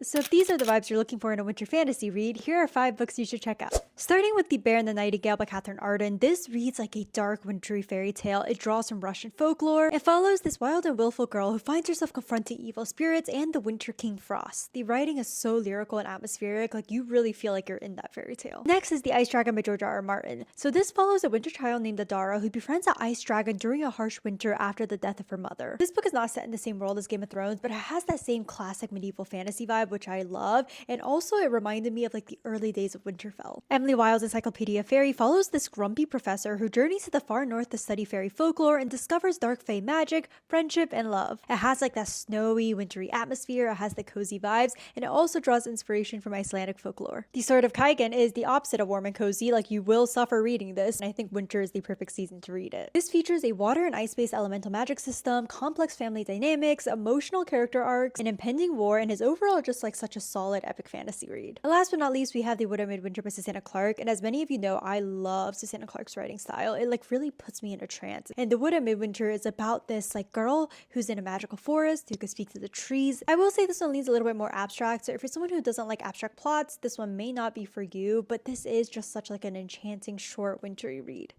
So if these are the vibes you're looking for in a winter fantasy read, here are 5 books you should check out. Starting with The Bear and the Nightingale by Catherine Arden, this reads like a dark, wintry fairy tale. It draws from Russian folklore. It follows this wild and willful girl who finds herself confronting evil spirits and the Winter King Frost. The writing is so lyrical and atmospheric, like you really feel like you're in that fairy tale. Next is The Ice Dragon by George R. R. Martin. So this follows a winter child named Adara who befriends an ice dragon during a harsh winter after the death of her mother. This book is not set in the same world as Game of Thrones, but it has that same classic medieval fantasy vibe, which I love, and also it reminded me of like the early days of Winterfell. Emily Wilde's Encyclopedia Fairy follows this grumpy professor who journeys to the far north to study fairy folklore and discovers dark fae magic, friendship, and love. It has like that snowy, wintry atmosphere, it has the cozy vibes, and it also draws inspiration from Icelandic folklore. The Sword of Kaigen is the opposite of warm and cozy, like you will suffer reading this, and I think winter is the perfect season to read it. This features a water and ice-based elemental magic system, complex family dynamics, emotional character arcs, an impending war, and is overall just like such a solid epic fantasy read. And last but not least, we have The Wood at Midwinter by Susanna Clarke, and as many of you know, I love Susanna Clarke's writing style. It like really puts me in a trance. And The Wood at Midwinter is about this like girl who's in a magical forest who can speak to the trees. I will say this one leans a little bit more abstract, so if you're someone who doesn't like abstract plots, this one may not be for you, but this is just such like an enchanting short wintry read.